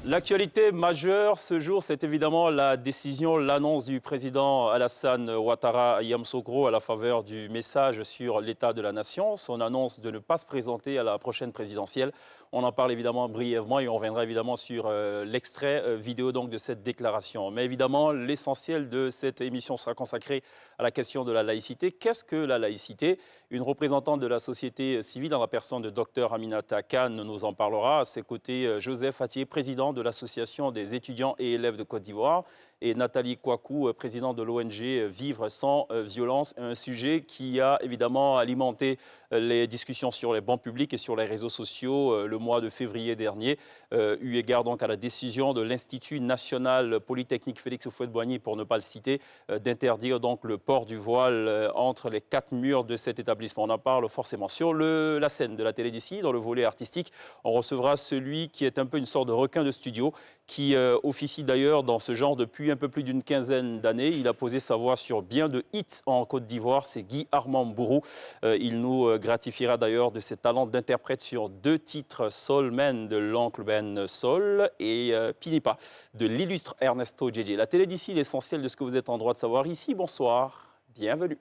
L'actualité majeure ce jour, c'est évidemment la décision, l'annonce du président Alassane Ouattara Yamoussoukro à la faveur du message sur l'état de la nation, son annonce de ne pas se présenter à la prochaine présidentielle. On en parle évidemment brièvement et on reviendra évidemment sur l'extrait vidéo donc de cette déclaration. Mais évidemment, l'essentiel de cette émission sera consacré à la question de la laïcité. Qu'est-ce que la laïcité? Une représentante de la société civile dans la personne de Dr Aminata Kane nous en parlera. À ses côtés, Joseph Attier, président de l'Association des étudiants et élèves de Côte d'Ivoire, et Nathalie Kouakou, présidente de l'ONG Vivre sans violence, un sujet qui a évidemment alimenté les discussions sur les bancs publics et sur les réseaux sociaux le mois de février dernier, eu égard donc à la décision de l'Institut national polytechnique Félix Houphouët-Boigny, pour ne pas le citer, d'interdire donc le port du voile entre les quatre murs de cet établissement. On en parle forcément. Sur la scène de la télé d'ici, dans le volet artistique, on recevra celui qui est un peu une sorte de requin de studio, qui officie d'ailleurs dans ce genre depuis un peu plus d'une quinzaine d'années. Il a posé sa voix sur bien de hits en Côte d'Ivoire, c'est Guy Armand Bourou. Il nous gratifiera d'ailleurs de ses talents d'interprète sur deux titres, Soul Man de l'oncle Ben Soul et Pinipa de l'illustre Ernesto Djedje. La télé d'ici, l'essentiel de ce que vous êtes en droit de savoir ici. Bonsoir, bienvenue.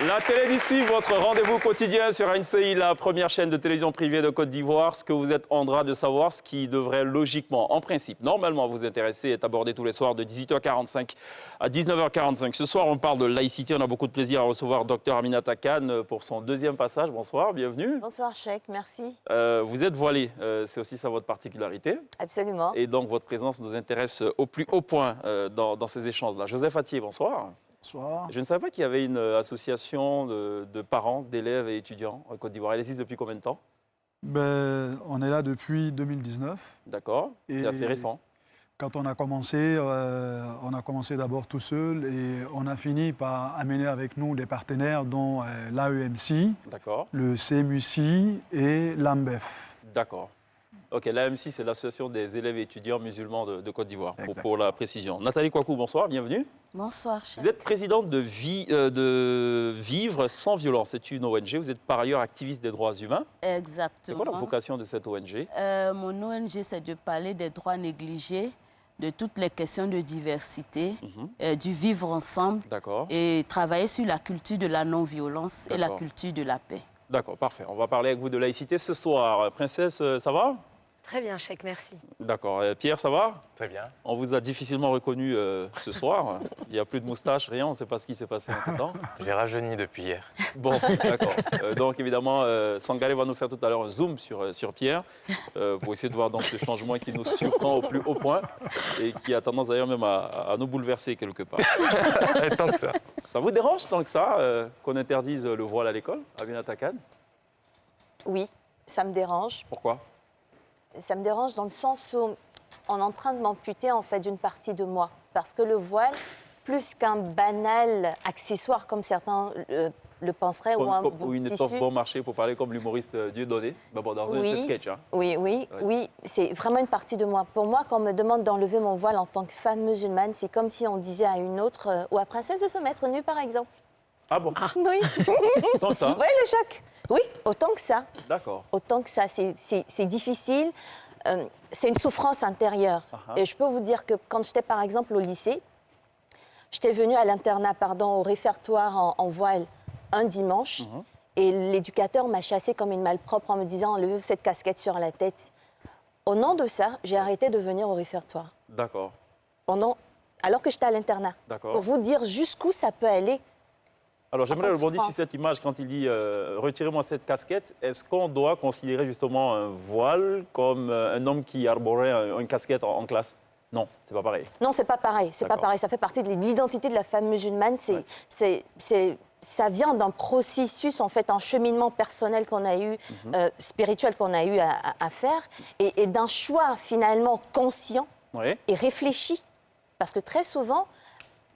La télé d'ici, votre rendez-vous quotidien sur RNCI, la première chaîne de télévision privée de Côte d'Ivoire. Ce que vous êtes en droit de savoir, ce qui devrait logiquement, en principe, normalement vous intéresser, est abordé tous les soirs de 18h45 à 19h45. Ce soir, on parle de laïcité. On a beaucoup de plaisir à recevoir Dr Aminata Kane pour son deuxième passage. Bonsoir, bienvenue. Bonsoir, Cheikh, merci. Vous êtes voilée, c'est aussi ça votre particularité. Absolument. Et donc votre présence nous intéresse au plus haut point dans ces échanges-là. Joseph Attier, bonsoir. Bonsoir. Je ne savais pas qu'il y avait une association de parents, d'élèves et étudiants en Côte d'Ivoire. Elle existe depuis combien de temps? On est là depuis 2019. D'accord, c'est assez récent. Quand on a commencé d'abord tout seul et on a fini par amener avec nous des partenaires dont l'AEMC, le CMUC et l'AMBEF. D'accord. Ok, l'AMC, c'est l'Association des élèves et étudiants musulmans de Côte d'Ivoire, pour la précision. Nathalie Kouakou, bonsoir, bienvenue. Bonsoir, Cheikh. Vous êtes présidente de Vivre sans violence. C'est une ONG. Vous êtes par ailleurs activiste des droits humains. Exactement. C'est quoi la vocation de cette ONG? Mon ONG, c'est de parler des droits négligés, de toutes les questions de diversité, du vivre ensemble et travailler sur la culture de la non-violence et la culture de la paix. D'accord, parfait. On va parler avec vous de laïcité ce soir. Princesse, ça va? Très bien, Cheikh, merci. D'accord. Pierre, ça va? Très bien. On vous a difficilement reconnu ce soir. Il n'y a plus de moustache, rien. On ne sait pas ce qui s'est passé entre-temps. J'ai rajeuni depuis hier. Bon, d'accord. Donc, évidemment, Sangalé va nous faire tout à l'heure un zoom sur Pierre pour essayer de voir donc, ce changement qui nous surprend au plus haut point et qui a tendance d'ailleurs même à nous bouleverser quelque part. Tant que ça. Ça vous dérange tant que ça qu'on interdise le voile à l'école, Aminata Kane? Oui, ça me dérange. Pourquoi? Ça me dérange dans le sens où on est en train de m'amputer en fait d'une partie de moi. Parce que le voile, plus qu'un banal accessoire comme certains le penseraient, ou une étoffe bon marché, pour parler comme l'humoriste Dieudonné, dans un sketch. Hein. Oui, c'est vraiment une partie de moi. Pour moi, quand on me demande d'enlever mon voile en tant que femme musulmane, c'est comme si on disait à une autre ou à princesse de se mettre nue, par exemple. Ah bon? Oui. Autant que ça? Oui, le choc. Oui, autant que ça. D'accord. Autant que ça. C'est difficile. C'est une souffrance intérieure. Et je peux vous dire que quand j'étais, par exemple, au lycée, j'étais venue à l'internat, au réfectoire en voile un dimanche. Et l'éducateur m'a chassée comme une malpropre en me disant « enlevez cette casquette sur la tête ». Au nom de ça, j'ai arrêté de venir au réfectoire. D'accord. Pendant alors que j'étais à l'internat. Pour vous dire jusqu'où ça peut aller. Alors j'aimerais rebondir sur cette image quand il dit retirez-moi cette casquette. Est-ce qu'on doit considérer justement un voile comme un homme qui arborait une casquette en classe? Non, c'est pas pareil. Non, c'est pas pareil. C'est pas pareil. Ça fait partie de l'identité de la femme musulmane. Ça vient d'un processus, en fait, un cheminement personnel qu'on a eu, spirituel qu'on a eu à faire, et d'un choix finalement conscient et réfléchi. Parce que très souvent,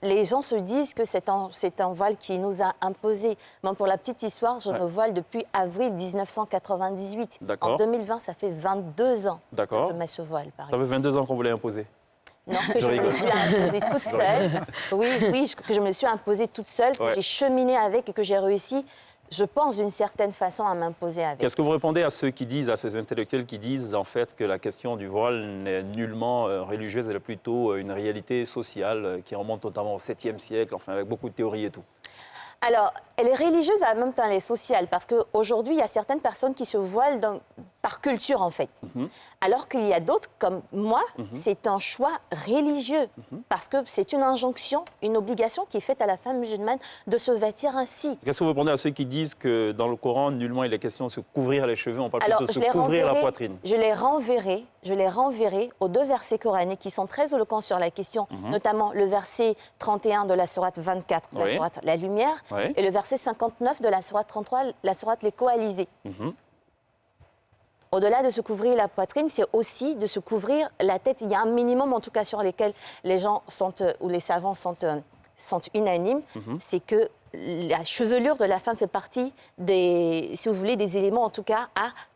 les gens se disent que c'est un voile qui nous a imposé. Bon, pour la petite histoire, je me voile depuis avril 1998. En 2020, ça fait 22 ans que je mets ce voile, par exemple. Ça fait 22 ans qu'on vous l'a imposé? Non, que je me suis imposée toute seule. Oui, que je me suis imposée toute seule, que j'ai cheminé avec et que j'ai réussi, je pense, d'une certaine façon, à m'imposer avec. Qu'est-ce que vous répondez à ceux qui disent, à ces intellectuels qui disent en fait que la question du voile n'est nullement religieuse, elle est plutôt une réalité sociale qui remonte notamment au 7e siècle, enfin avec beaucoup de théories et tout? Alors, elle est religieuse, en même temps, elle est sociale, parce qu'aujourd'hui, il y a certaines personnes qui se voilent par culture, en fait. Alors qu'il y a d'autres, comme moi, c'est un choix religieux, parce que c'est une injonction, une obligation qui est faite à la femme musulmane de se vêtir ainsi. Qu'est-ce que vous répondez à ceux qui disent que dans le Coran, nullement il est question de se couvrir les cheveux, on parle plutôt de se couvrir la poitrine? Je les renverrai aux 2 versets coraniques qui sont très éloquents sur la question, notamment le verset 31 de la sourate 24, de la sourate La Lumière, et le verset 59 de la sourate 33, la sourate Les Coalisés. Au-delà de se couvrir la poitrine, c'est aussi de se couvrir la tête. Il y a un minimum, en tout cas, sur lesquels les gens ou les savants sont unanimes, c'est que la chevelure de la femme fait partie des éléments, en tout cas,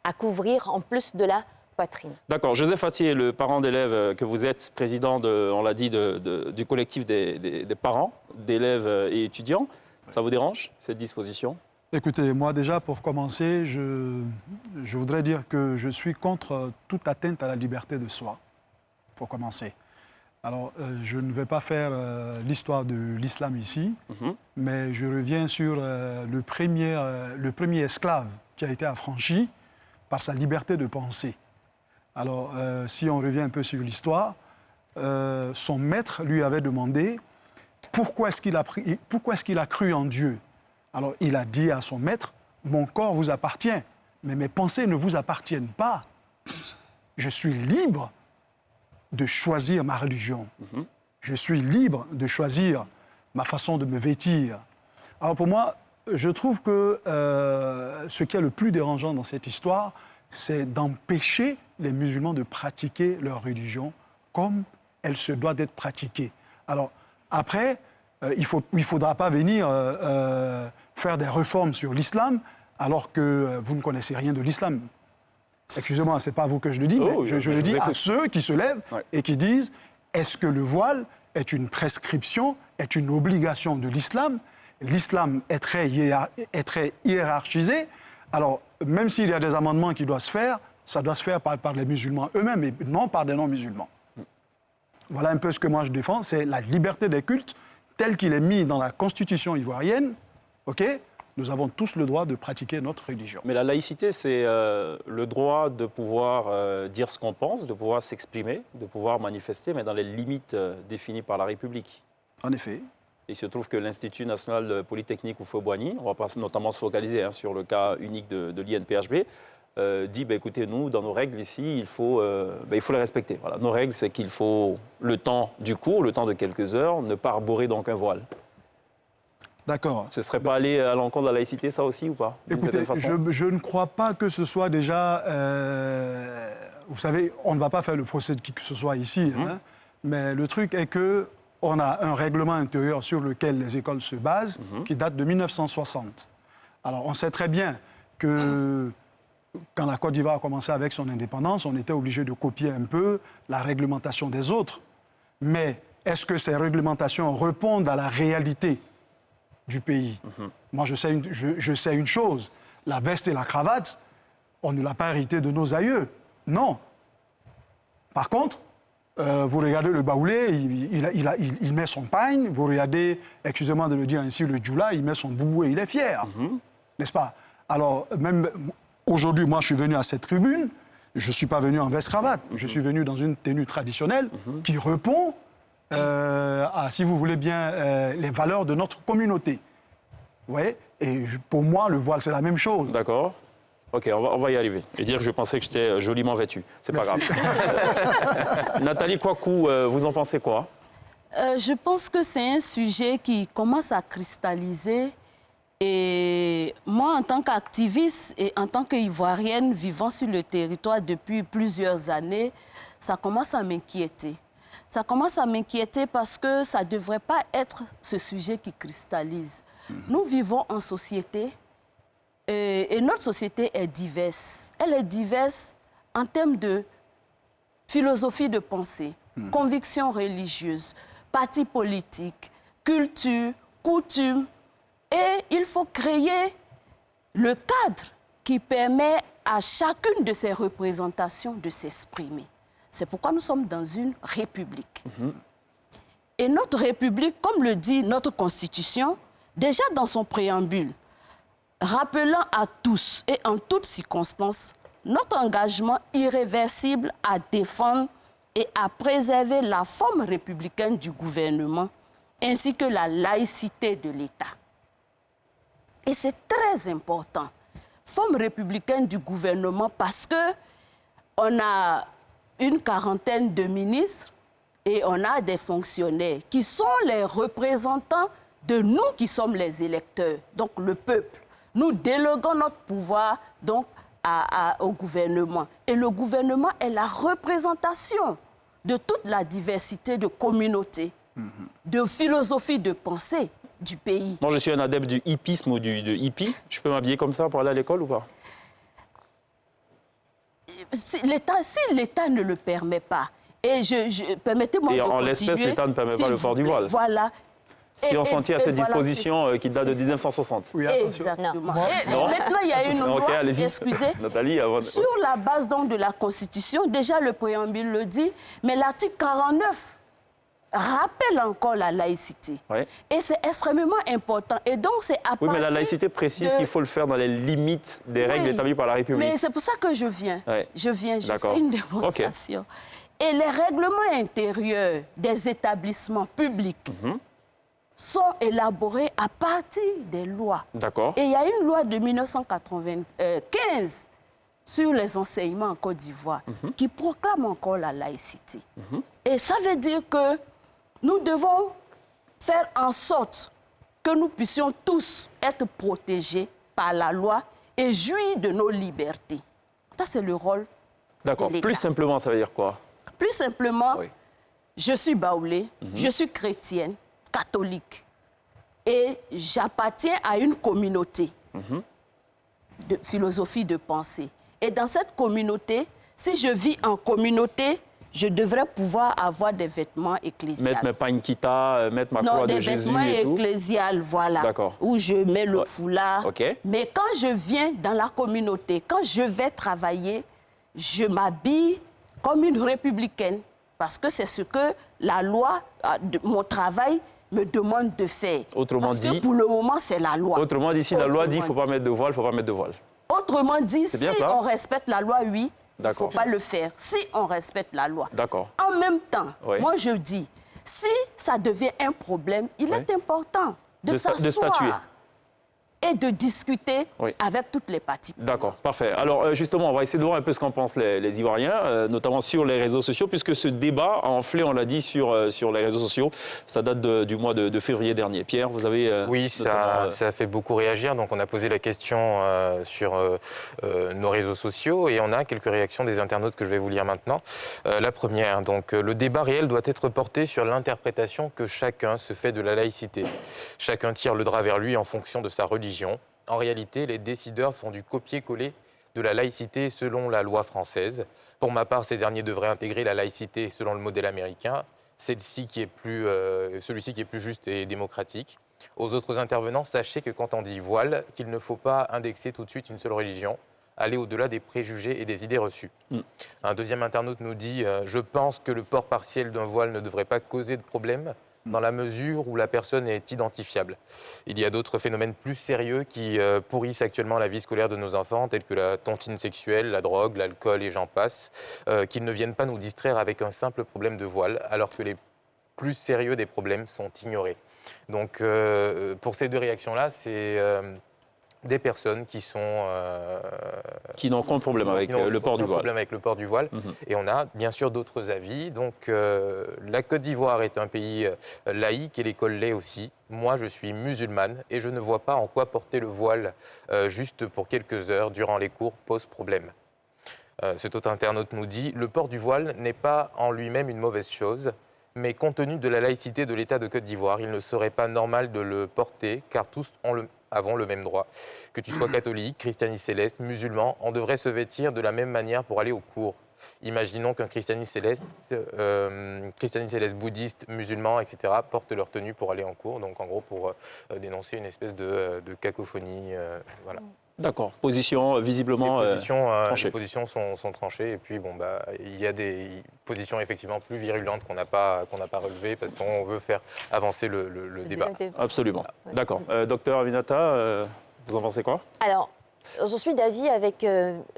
à couvrir en plus de la poitrine. D'accord. Joseph Attier, le parent d'élèves que vous êtes, président, on l'a dit, du collectif des parents d'élèves et étudiants. Ça vous dérange, cette disposition? Écoutez, moi déjà, pour commencer, je voudrais dire que je suis contre toute atteinte à la liberté de soi, pour commencer. Alors, je ne vais pas faire l'histoire de l'islam ici, mais je reviens sur le premier esclave qui a été affranchi par sa liberté de penser. Alors, si on revient un peu sur l'histoire, son maître lui avait demandé pourquoi est-ce qu'il a cru en Dieu. Alors, il a dit à son maître, « Mon corps vous appartient, mais mes pensées ne vous appartiennent pas. Je suis libre de choisir ma religion. Je suis libre de choisir ma façon de me vêtir. » Alors, pour moi, je trouve que ce qui est le plus dérangeant dans cette histoire, c'est d'empêcher les musulmans de pratiquer leur religion comme elle se doit d'être pratiquée. Alors, après, il ne faudra pas venir faire des réformes sur l'islam alors que vous ne connaissez rien de l'islam. Excusez-moi, ce n'est pas à vous que je le dis, mais je le dis à ceux qui se lèvent et qui disent « Est-ce que le voile est une prescription, est une obligation de l'islam ?» L'islam est très hiérarchisé. Alors, même s'il y a des amendements qui doivent se faire, ça doit se faire par les musulmans eux-mêmes et non par des non-musulmans. Voilà un peu ce que moi je défends, c'est la liberté des cultes tel qu'il est mis dans la Constitution ivoirienne. Nous avons tous le droit de pratiquer notre religion. Mais la laïcité, c'est le droit de pouvoir dire ce qu'on pense, de pouvoir s'exprimer, de pouvoir manifester, mais dans les limites définies par la République. En effet. Il se trouve que l'Institut national polytechnique Houphouët-Boigny, on va pas notamment se focaliser sur le cas unique de l'INPHB, dit, écoutez, nous, dans nos règles ici, il faut les respecter. Voilà. Nos règles, c'est qu'il faut, le temps du cours, le temps de quelques heures, ne pas arborer donc un voile. D'accord. Ce ne serait pas aller à l'encontre de la laïcité, ça aussi, ou pas? Écoutez, je ne crois pas que ce soit déjà... vous savez, on ne va pas faire le procès de qui que ce soit ici, mais le truc est qu'on a un règlement intérieur sur lequel les écoles se basent, qui date de 1960. Alors, on sait très bien que quand la Côte d'Ivoire a commencé avec son indépendance, on était obligé de copier un peu la réglementation des autres. Mais est-ce que ces réglementations répondent à la réalité du pays? Moi, je sais une chose. La veste et la cravate, on ne l'a pas hérité de nos aïeux. Non. Par contre, vous regardez le baoulé, il met son pagne. Vous regardez, excusez-moi de le dire ainsi, le djoula, il met son boubou et il est fier. N'est-ce pas? Alors, même aujourd'hui, moi, je suis venu à cette tribune. Je ne suis pas venu en veste-cravate. Je suis venu dans une tenue traditionnelle qui répond si vous voulez bien, les valeurs de notre communauté. Vous voyez? Et pour moi, le voile, c'est la même chose. D'accord. Ok, on va y arriver. Et dire que je pensais que j'étais joliment vêtu. C'est pas grave. Nathalie Kouakou, vous en pensez quoi? Je pense que c'est un sujet qui commence à cristalliser. Et moi, en tant qu'activiste et en tant qu'Ivoirienne vivant sur le territoire depuis plusieurs années, ça commence à m'inquiéter. Ça commence à m'inquiéter parce que ça ne devrait pas être ce sujet qui cristallise. Nous vivons en société et notre société est diverse. Elle est diverse en termes de philosophie de pensée, convictions religieuses, partis politiques, culture, coutumes. Et il faut créer le cadre qui permet à chacune de ces représentations de s'exprimer. C'est pourquoi nous sommes dans une république. Et notre république, comme le dit notre Constitution, déjà dans son préambule, rappelant à tous et en toutes circonstances notre engagement irréversible à défendre et à préserver la forme républicaine du gouvernement, ainsi que la laïcité de l'État. Et c'est très important, forme républicaine du gouvernement, parce qu'on a une quarantaine de ministres et on a des fonctionnaires qui sont les représentants de nous qui sommes les électeurs, donc le peuple. Nous déléguons notre pouvoir donc, au gouvernement. Et le gouvernement est la représentation de toute la diversité de communautés, de philosophie de pensée du pays. Moi, je suis un adepte du hippisme ou de hippie. Je peux m'habiller comme ça pour aller à l'école ou pas? Si l'État ne le permet pas, et permettez-moi de continuer... Et en l'espèce, l'État ne permet pas le port du voile. Voilà. Si on s'en tient à cette disposition qui date de 1960. Oui, exactement. Non. Maintenant, il y a une loi, allez-y. excusez, Nathalie, avant... sur la base donc, de la Constitution, déjà le préambule le dit, mais l'article 49 rappelle encore la laïcité. Ouais. Et c'est extrêmement important. Et donc, c'est à Oui, mais la laïcité précise qu'il faut le faire dans les limites des règles établies par la République. Mais c'est pour ça que je viens. Ouais. Je fais une démonstration. Okay. Et les règlements intérieurs des établissements publics sont élaborés à partir des lois. D'accord. Et il y a une loi de 1995 sur les enseignements en Côte d'Ivoire qui proclame encore la laïcité. Et ça veut dire que nous devons faire en sorte que nous puissions tous être protégés par la loi et jouir de nos libertés. Ça, c'est le rôle de l'État. D'accord. Plus simplement, ça veut dire quoi? Plus simplement, je suis baoulée, je suis chrétienne, catholique. Et j'appartiens à une communauté de philosophie de pensée. Et dans cette communauté, si je vis en communauté, je devrais pouvoir avoir des vêtements ecclésiaux. Mettre mes pankita, mettre ma croix de Jésus et tout. Non, des vêtements ecclésiaux, voilà. D'accord. Où je mets le foulard. Okay. Mais quand je viens dans la communauté, quand je vais travailler, je m'habille comme une républicaine. Parce que c'est ce que la loi, mon travail, me demande de faire. Autrement dit... Parce que pour le moment, c'est la loi. Autrement dit, si la loi dit qu'il ne faut pas mettre de voile, il ne faut pas mettre de voile. Autrement dit, si on respecte la loi, oui, il ne faut pas le faire. Si on respecte la loi. D'accord. En même temps, moi je dis, si ça devient un problème, il est important de s'asseoir et de discuter avec toutes les parties. D'accord, parfait. Alors justement, on va essayer de voir un peu ce qu'en pensent les Ivoiriens, notamment sur les réseaux sociaux, puisque ce débat a enflé, on l'a dit, sur les réseaux sociaux. Ça date du mois de février dernier. Pierre, vous avez... Oui, ça a fait beaucoup réagir. Donc on a posé la question sur nos réseaux sociaux et on a quelques réactions des internautes que je vais vous lire maintenant. La première, donc le débat réel doit être porté sur l'interprétation que chacun se fait de la laïcité. Chacun tire le drap vers lui en fonction de sa religion. En réalité, les décideurs font du copier-coller de la laïcité selon la loi française. Pour ma part, ces derniers devraient intégrer la laïcité selon le modèle américain, celui-ci qui est plus juste et démocratique. Aux autres intervenants, sachez que quand on dit voile, qu'il ne faut pas indexer tout de suite une seule religion, aller au-delà des préjugés et des idées reçues. Un deuxième internaute nous dit « Je pense que le port partiel d'un voile ne devrait pas causer de problème ». Dans la mesure où la personne est identifiable. Il y a d'autres phénomènes plus sérieux qui pourrissent actuellement la vie scolaire de nos enfants, tels que la tontine sexuelle, la drogue, l'alcool et j'en passe, qu'ils ne viennent pas nous distraire avec un simple problème de voile, alors que les plus sérieux des problèmes sont ignorés. Donc, pour ces deux réactions-là, c'est des personnes qui sont... qui n'ont aucun problème avec le port du voile. Problème avec le port du voile. Et on a bien sûr d'autres avis. Donc, la Côte d'Ivoire est un pays laïque et l'école l'est aussi. Moi, je suis musulmane et je ne vois pas en quoi porter le voile juste pour quelques heures durant les cours pose problème. Cet autre internaute nous dit « Le port du voile n'est pas en lui-même une mauvaise chose, mais compte tenu de la laïcité de l'État de Côte d'Ivoire, il ne serait pas normal de le porter car tous avons le même droit. Que tu sois catholique, christianiste céleste, musulman, on devrait se vêtir de la même manière pour aller au cours. Imaginons qu'un christianiste céleste, bouddhiste, musulman, etc. portent leur tenue pour aller en cours, donc en gros pour dénoncer une espèce de cacophonie. Voilà. D'accord. Position visiblement tranchée. Les positions sont tranchées et puis il y a des positions effectivement plus virulentes qu'on n'a pas relevées parce qu'on veut faire avancer le débat. Absolument. D'accord. Docteur Aminata, vous en pensez quoi? Alors, je suis d'avis avec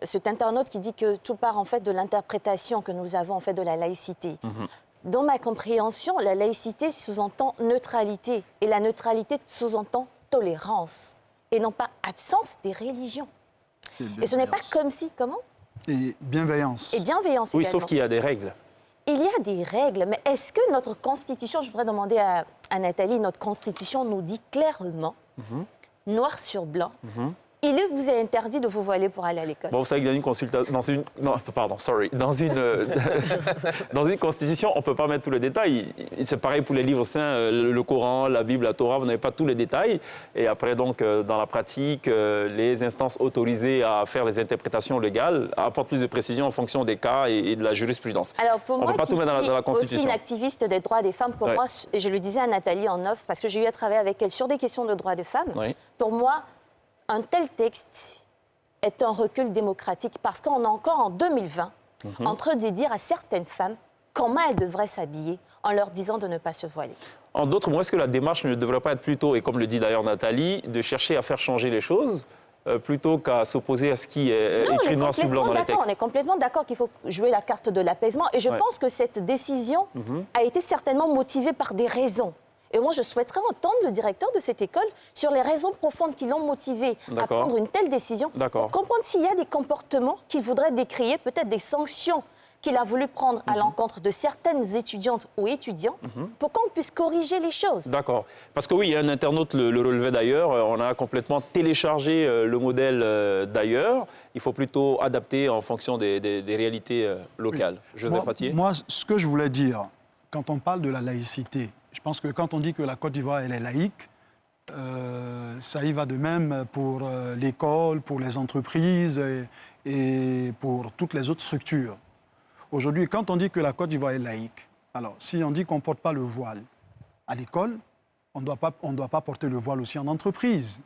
cet internaute qui dit que tout part en fait de l'interprétation que nous avons en fait de la laïcité. Dans ma compréhension, la laïcité sous-entend neutralité et la neutralité sous-entend tolérance et non pas absence des religions. Et ce n'est pas comme si, comment? Et bienveillance. Et bienveillance oui, également. sauf qu'il y a des règles. Il y a des règles, mais est-ce que notre Constitution, je voudrais demander à Nathalie, notre Constitution nous dit clairement, noir sur blanc, il vous est interdit de vous voiler pour aller à l'école. Bon, vous savez que dans une consultation, dans une constitution, on ne peut pas mettre tous les détails. C'est pareil pour les livres saints, le Coran, la Bible, la Torah, vous n'avez pas tous les détails. Et après, donc, dans la pratique, les instances autorisées à faire les interprétations légales apportent plus de précision en fonction des cas et de la jurisprudence. Alors pour moi, qui suis aussi une activiste des droits des femmes, pour moi, et je le disais à Nathalie en off, parce que j'ai eu à travailler avec elle sur des questions de droits des femmes, pour moi, un tel texte est un recul démocratique parce qu'on est encore en 2020 en train de dire à certaines femmes comment elles devraient s'habiller en leur disant de ne pas se voiler. En d'autres mots, est-ce que la démarche ne devrait pas être plutôt, et comme le dit d'ailleurs Nathalie, de chercher à faire changer les choses plutôt qu'à s'opposer à ce qui est écrit noir sur blanc dans les textes? On est complètement d'accord qu'il faut jouer la carte de l'apaisement et je pense que cette décision a été certainement motivée par des raisons. Et moi, je souhaiterais entendre le directeur de cette école sur les raisons profondes qui l'ont motivé à prendre une telle décision, pour comprendre s'il y a des comportements qu'il voudrait décrier, peut-être des sanctions qu'il a voulu prendre à l'encontre de certaines étudiantes ou étudiants, pour qu'on puisse corriger les choses. D'accord. Parce que oui, un internaute le relevait d'ailleurs, on a complètement téléchargé le modèle d'ailleurs. Il faut plutôt adapter en fonction des réalités locales. Oui. Joseph Attier. Moi, ce que je voulais dire, quand on parle de la laïcité, je pense que quand on dit que la Côte d'Ivoire elle est laïque, ça y va de même pour l'école, pour les entreprises et pour toutes les autres structures. Aujourd'hui, quand on dit que la Côte d'Ivoire est laïque, alors si on dit qu'on ne porte pas le voile à l'école, on ne doit pas porter le voile aussi en entreprise,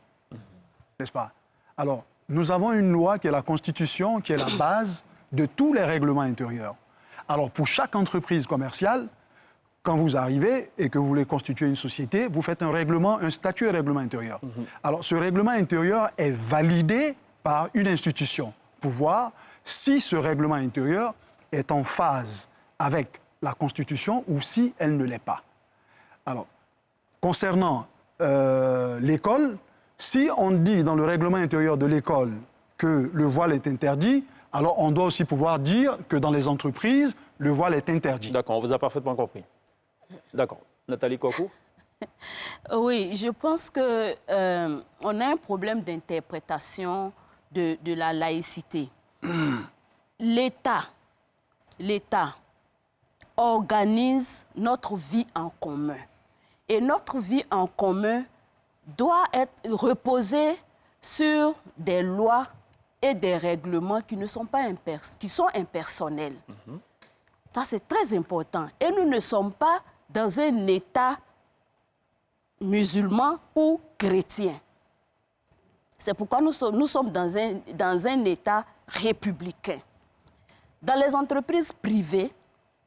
n'est-ce pas? Alors, nous avons une loi qui est la Constitution, qui est la base de tous les règlements intérieurs. Alors, pour chaque entreprise commerciale, quand vous arrivez et que vous voulez constituer une société, vous faites un statut et règlement intérieur. Alors, ce règlement intérieur est validé par une institution pour voir si ce règlement intérieur est en phase avec la Constitution ou si elle ne l'est pas. Alors, concernant l'école, si on dit dans le règlement intérieur de l'école que le voile est interdit, alors on doit aussi pouvoir dire que dans les entreprises, le voile est interdit. D'accord, on vous a parfaitement compris. D'accord. Nathalie Kouakou? Oui, je pense qu'on a un problème d'interprétation de la laïcité. L'État organise notre vie en commun. Et notre vie en commun doit reposer sur des lois et des règlements qui ne sont pas qui sont impersonnels. Ça, c'est très important. Et nous ne sommes pas dans un État musulman ou chrétien. C'est pourquoi nous sommes dans un État républicain. Dans les entreprises privées,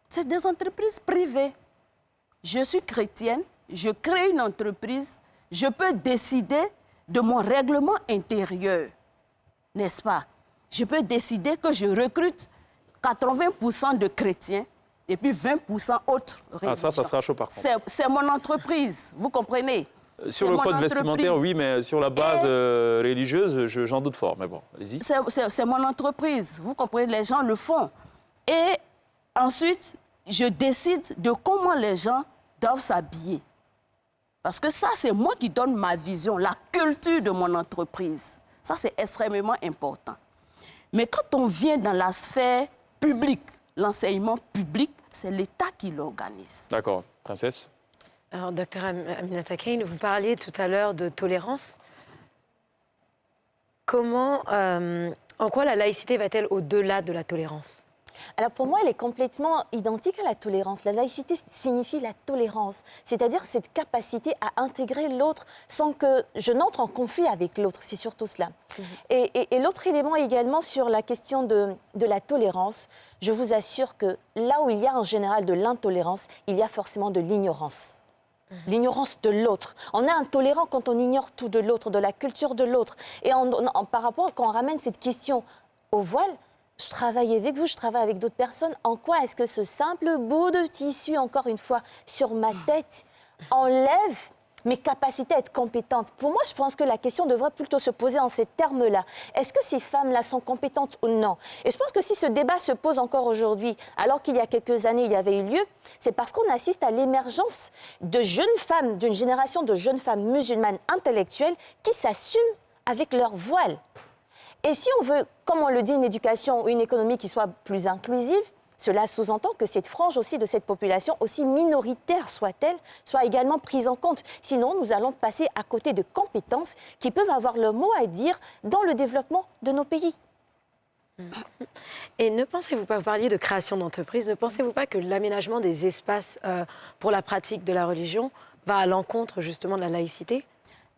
c'est des entreprises privées. Je suis chrétienne, je crée une entreprise, je peux décider de mon règlement intérieur, n'est-ce pas? Je peux décider que je recrute 80% de chrétiens et puis 20% autres religions. Ah, ça sera chaud par contre. C'est mon entreprise, vous comprenez? Sur le code vestimentaire, oui, mais sur la base religieuse, j'en doute fort. Mais bon, allez-y. C'est mon entreprise, vous comprenez? Les gens le font. Et ensuite, je décide de comment les gens doivent s'habiller. Parce que ça, c'est moi qui donne ma vision, la culture de mon entreprise. Ça, c'est extrêmement important. Mais quand on vient dans la sphère publique, l'enseignement public, c'est l'État qui l'organise. D'accord. Princesse? Alors, Dr Aminata Kane, vous parliez tout à l'heure de tolérance. En quoi la laïcité va-t-elle au-delà de la tolérance? Alors pour moi, elle est complètement identique à la tolérance. La laïcité signifie la tolérance, c'est-à-dire cette capacité à intégrer l'autre sans que je n'entre en conflit avec l'autre. C'est surtout cela. Et l'autre élément également sur la question de la tolérance, je vous assure que là où il y a en général de l'intolérance, il y a forcément de l'ignorance. L'ignorance de l'autre. On est intolérant quand on ignore tout de l'autre, de la culture de l'autre. Et par rapport, quand on ramène cette question au voile, je travaille avec vous, je travaille avec d'autres personnes. En quoi est-ce que ce simple bout de tissu, encore une fois, sur ma tête, enlève mes capacités à être compétente? Pour moi, je pense que la question devrait plutôt se poser en ces termes-là. Est-ce que ces femmes-là sont compétentes ou non? Et je pense que si ce débat se pose encore aujourd'hui, alors qu'il y a quelques années, il y avait eu lieu, c'est parce qu'on assiste à l'émergence de jeunes femmes, d'une génération de jeunes femmes musulmanes intellectuelles qui s'assument avec leur voile. Et si on veut, comme on le dit, une éducation ou une économie qui soit plus inclusive, cela sous-entend que cette frange aussi de cette population, aussi minoritaire soit-elle, soit également prise en compte. Sinon, nous allons passer à côté de compétences qui peuvent avoir leur mot à dire dans le développement de nos pays. Et ne pensez-vous pas, vous parliez de création d'entreprises, ne pensez-vous pas que l'aménagement des espaces pour la pratique de la religion va à l'encontre justement de la laïcité?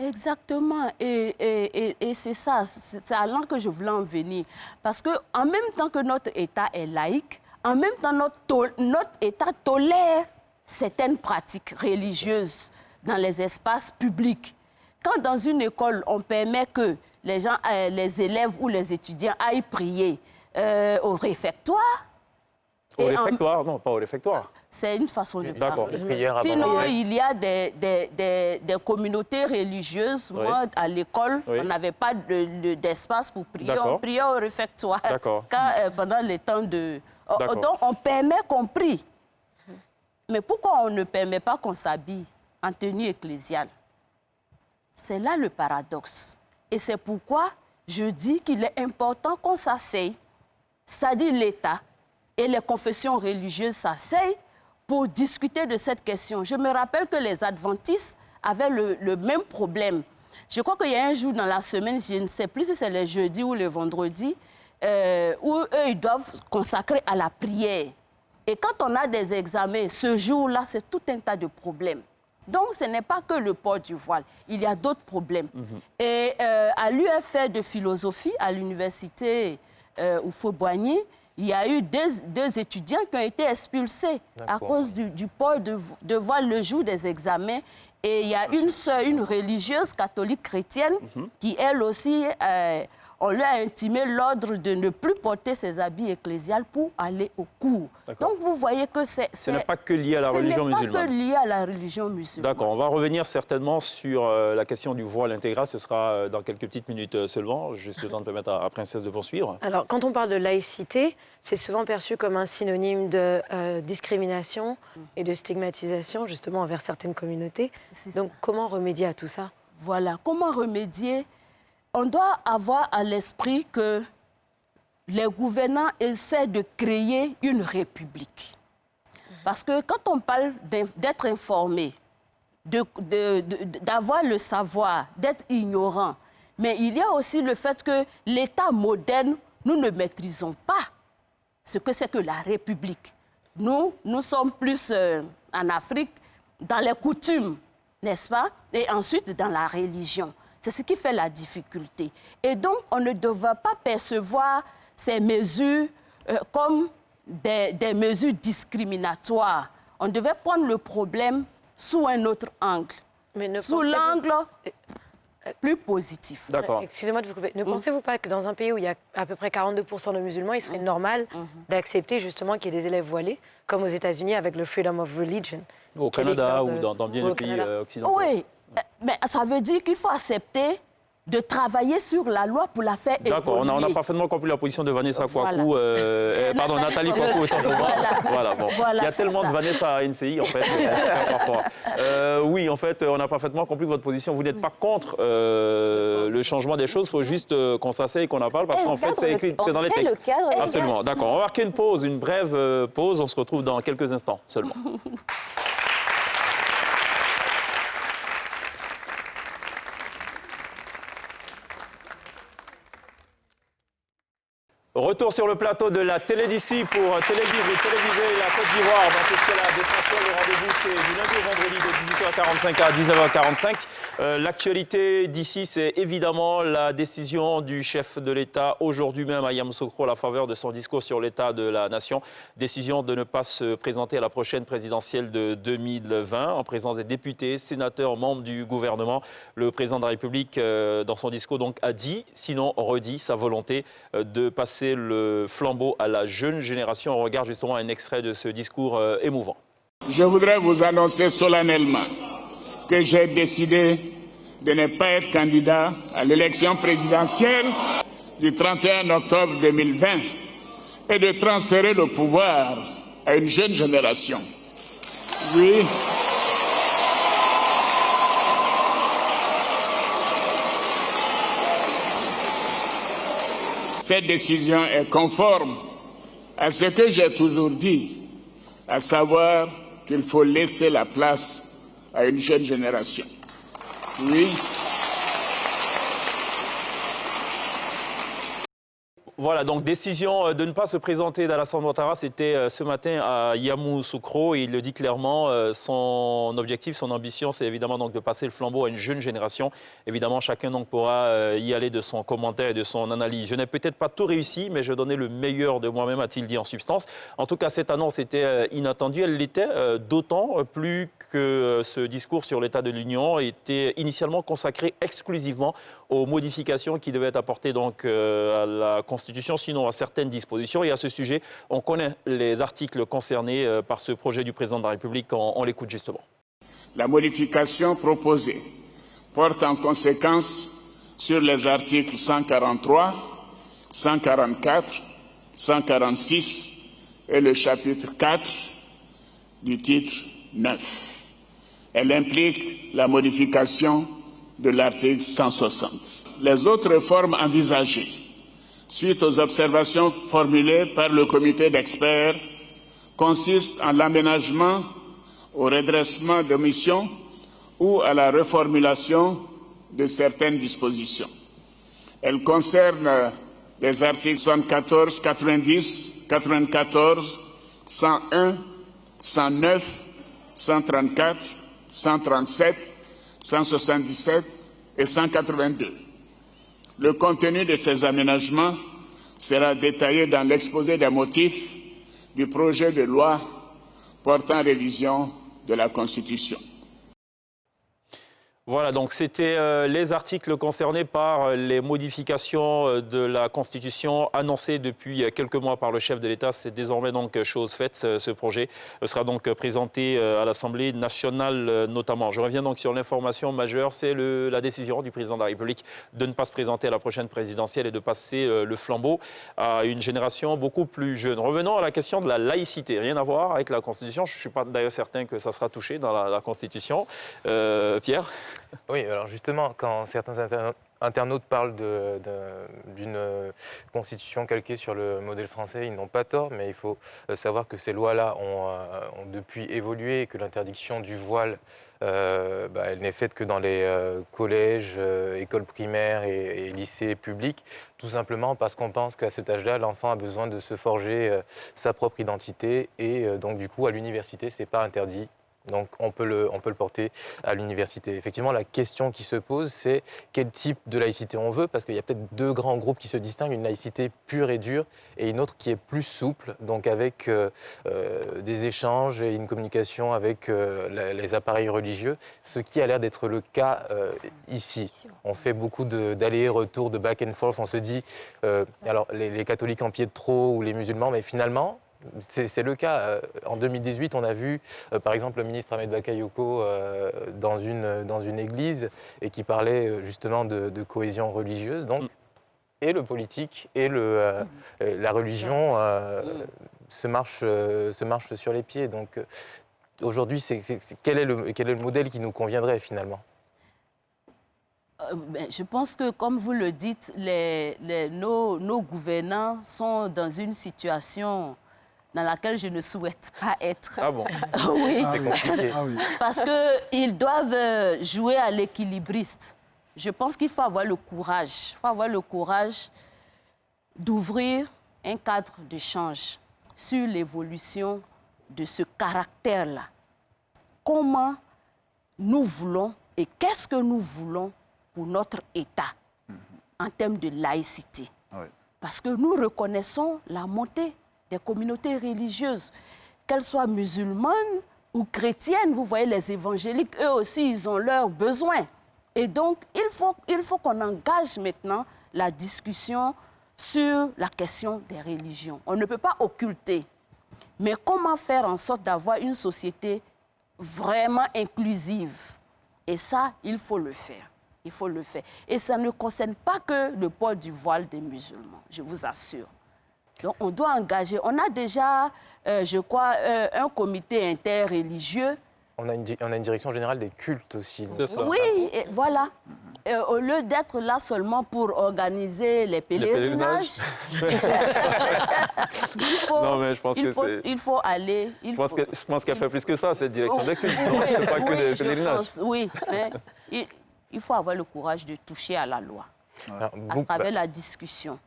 Exactement, et c'est ça, c'est à là que je voulais en venir. Parce qu'en même temps que notre État est laïque, en même temps notre État tolère certaines pratiques religieuses dans les espaces publics. Quand dans une école, on permet que les élèves ou les étudiants aillent prier au réfectoire. Au réfectoire? Non, pas au réfectoire. C'est une façon de parler. D'accord. Sinon, il y a des communautés religieuses. Oui. Moi, à l'école, Oui. on n'avait pas d'espace pour prier. D'accord. On priait au réfectoire. D'accord. Pendant les temps de... D'accord. Donc, on permet qu'on prie. Mais pourquoi on ne permet pas qu'on s'habille en tenue ecclésiale? C'est là le paradoxe. Et c'est pourquoi je dis qu'il est important qu'on s'asseye, c'est-à-dire l'État et les confessions religieuses s'asseyent pour discuter de cette question. Je me rappelle que les adventistes avaient le même problème. Je crois qu'il y a un jour dans la semaine, je ne sais plus si c'est le jeudi ou le vendredi, où eux, ils doivent consacrer à la prière. Et quand on a des examens, ce jour-là, c'est tout un tas de problèmes. Donc, ce n'est pas que le port du voile. Il y a d'autres problèmes. Et à l'UFR de philosophie, à l'université Houphouët-Boigny, il y a eu deux étudiants qui ont été expulsés à cause du port de voile le jour des examens. Et il y a une sœur, une religieuse catholique chrétienne, qui, elle aussi, on lui a intimé l'ordre de ne plus porter ses habits ecclésiales pour aller au cours. Donc, vous voyez que ce n'est pas que lié à la religion musulmane. Ce n'est pas que lié à la religion musulmane. D'accord, on va revenir certainement sur la question du voile intégral. Ce sera dans quelques petites minutes seulement, juste le temps de permettre à Princesse de poursuivre. Alors, quand on parle de laïcité, c'est souvent perçu comme un synonyme de discrimination et de stigmatisation, justement, envers certaines communautés. Donc, comment remédier à tout ça? Voilà, comment remédier? On doit avoir à l'esprit que les gouvernants essaient de créer une république. Parce que quand on parle d'être informé, d'avoir le savoir, d'être ignorant, mais il y a aussi le fait que l'État moderne, nous ne maîtrisons pas ce que c'est que la république. Nous sommes plus en Afrique dans les coutumes, n'est-ce pas? Et ensuite dans la religion. C'est ce qui fait la difficulté. Et donc, on ne devrait pas percevoir ces mesures comme des mesures discriminatoires. On devait prendre le problème sous un autre angle. Sous l'angle plus positif. D'accord. Excusez-moi de vous couper. Ne pensez-vous pas que dans un pays où il y a à peu près 42% de musulmans, il serait normal d'accepter justement qu'il y ait des élèves voilés, comme aux États-Unis avec le Freedom of Religion? Au Canada ou dans bien des pays occidentaux. Oui, mais ça veut dire qu'il faut accepter de travailler sur la loi pour la faire évoluer. D'accord, on a parfaitement compris la position de Vanessa Kwaku, pardon, Nathalie Kwaku, autant pour moi. Voilà, bon. Il y a tellement de Vanessa à NCI, en fait, parfois. Oui, en fait, on a parfaitement compris votre position. Vous n'êtes pas contre le changement des choses, il faut juste qu'on s'asseye et qu'on en parle, parce qu'en fait, c'est écrit, c'est dans les textes. Absolument, d'accord. On va marquer une pause, une brève pause. On se retrouve dans quelques instants seulement. Retour sur le plateau de la télé d'ici pour télévivre et téléviser la Côte d'Ivoire. Dans tout ce qu'elle a d'essentiel, le rendez-vous, c'est du lundi au vendredi de 18h45 à 19h45. L'actualité d'ici, c'est évidemment la décision du chef de l'État aujourd'hui même à Yamoussoukro à la faveur de son discours sur l'état de la nation. Décision de ne pas se présenter à la prochaine présidentielle de 2020 en présence des députés, sénateurs, membres du gouvernement. Le président de la République, dans son discours, donc, a dit, sinon redit, sa volonté de passer le flambeau à la jeune génération. On regarde justement un extrait de ce discours émouvant. Je voudrais vous annoncer solennellement que j'ai décidé de ne pas être candidat à l'élection présidentielle du 31 octobre 2020 et de transférer le pouvoir à une jeune génération. Oui. Cette décision est conforme à ce que j'ai toujours dit, à savoir qu'il faut laisser la place à une jeune génération. Oui. Voilà, donc décision de ne pas se présenter d'Alassane Ouattara, c'était ce matin à Yamoussoukro. Et il le dit clairement, son objectif, son ambition, c'est évidemment donc de passer le flambeau à une jeune génération. Évidemment, chacun donc pourra y aller de son commentaire et de son analyse. Je n'ai peut-être pas tout réussi, mais je donnais le meilleur de moi-même, a-t-il dit en substance. En tout cas, cette annonce était inattendue. Elle l'était d'autant plus que ce discours sur l'état de l'Union était initialement consacré exclusivement aux modifications qui devaient être apportées donc à la Constitution, sinon à certaines dispositions. Et à ce sujet, on connaît les articles concernés par ce projet du président de la République. On l'écoute justement. La modification proposée porte en conséquence sur les articles 143, 144, 146 et le chapitre 4 du titre 9. Elle implique la modification de l'article 160. Les autres réformes envisagées suite aux observations formulées par le comité d'experts, consiste en l'aménagement, au redressement de missions ou à la reformulation de certaines dispositions. Elles concernent les articles 74, 90, 94, 101, 109, 134, 137, 177 et 182. Le contenu de ces aménagements sera détaillé dans l'exposé des motifs du projet de loi portant révision de la Constitution. Voilà, donc c'était les articles concernés par les modifications de la Constitution annoncées depuis quelques mois par le chef de l'État. C'est désormais donc chose faite. Ce projet sera donc présenté à l'Assemblée nationale notamment. Je reviens donc sur l'information majeure, c'est la décision du président de la République de ne pas se présenter à la prochaine présidentielle et de passer le flambeau à une génération beaucoup plus jeune. Revenons à la question de la laïcité. Rien à voir avec la Constitution. Je ne suis pas d'ailleurs certain que ça sera touché dans la Constitution. Pierre ? Oui, alors justement, quand certains internautes parlent d'une constitution calquée sur le modèle français, ils n'ont pas tort, mais il faut savoir que ces lois-là ont depuis évolué et que l'interdiction du voile, elle n'est faite que dans les collèges, écoles primaires et lycées publics, tout simplement parce qu'on pense qu'à cet âge-là, l'enfant a besoin de se forger sa propre identité et donc du coup, à l'université, ce n'est pas interdit Donc on peut le porter à l'université. Effectivement, la question qui se pose, c'est quel type de laïcité on veut, parce qu'il y a peut-être deux grands groupes qui se distinguent, une laïcité pure et dure et une autre qui est plus souple, donc avec des échanges et une communication avec les appareils religieux, ce qui a l'air d'être le cas ici. On fait beaucoup d'allers-retours, de back and forth, on se dit, alors les catholiques en pied de trop ou les musulmans, mais finalement, c'est le cas. En 2018, on a vu, par exemple, le ministre Ahmed Bakayoko dans une église et qui parlait justement de cohésion religieuse. Donc, et le politique et la religion se marchent sur les pieds. Donc, aujourd'hui, quel est le modèle qui nous conviendrait finalement ? Je pense que, comme vous le dites, nos gouvernants sont dans une situation dans laquelle je ne souhaite pas être. Ah bon? Oui. Ah oui. Ah oui. Parce qu'ils doivent jouer à l'équilibriste. Je pense qu'il faut avoir le courage. Il faut avoir le courage d'ouvrir un cadre d'échange sur l'évolution de ce caractère-là. Comment nous voulons et qu'est-ce que nous voulons pour notre État en termes de laïcité. Oui. Parce que nous reconnaissons la montée des communautés religieuses, qu'elles soient musulmanes ou chrétiennes. Vous voyez, les évangéliques, eux aussi, ils ont leurs besoins. Et donc, il faut qu'on engage maintenant la discussion sur la question des religions. On ne peut pas occulter. Mais comment faire en sorte d'avoir une société vraiment inclusive? Et ça, il faut le faire. Il faut le faire. Et ça ne concerne pas que le port du voile des musulmans, je vous assure. Donc, on doit engager. On a déjà, je crois, un comité interreligieux. On a une direction générale des cultes aussi. C'est ça. Oui, et voilà. Et au lieu d'être là seulement pour organiser les pèlerinages, il faut aller... Je pense qu'elle fait plus que ça, cette direction des cultes. Oui, C'est pas que des pèlerinages. Oui, mais il faut avoir le courage de toucher à la loi à travers la discussion.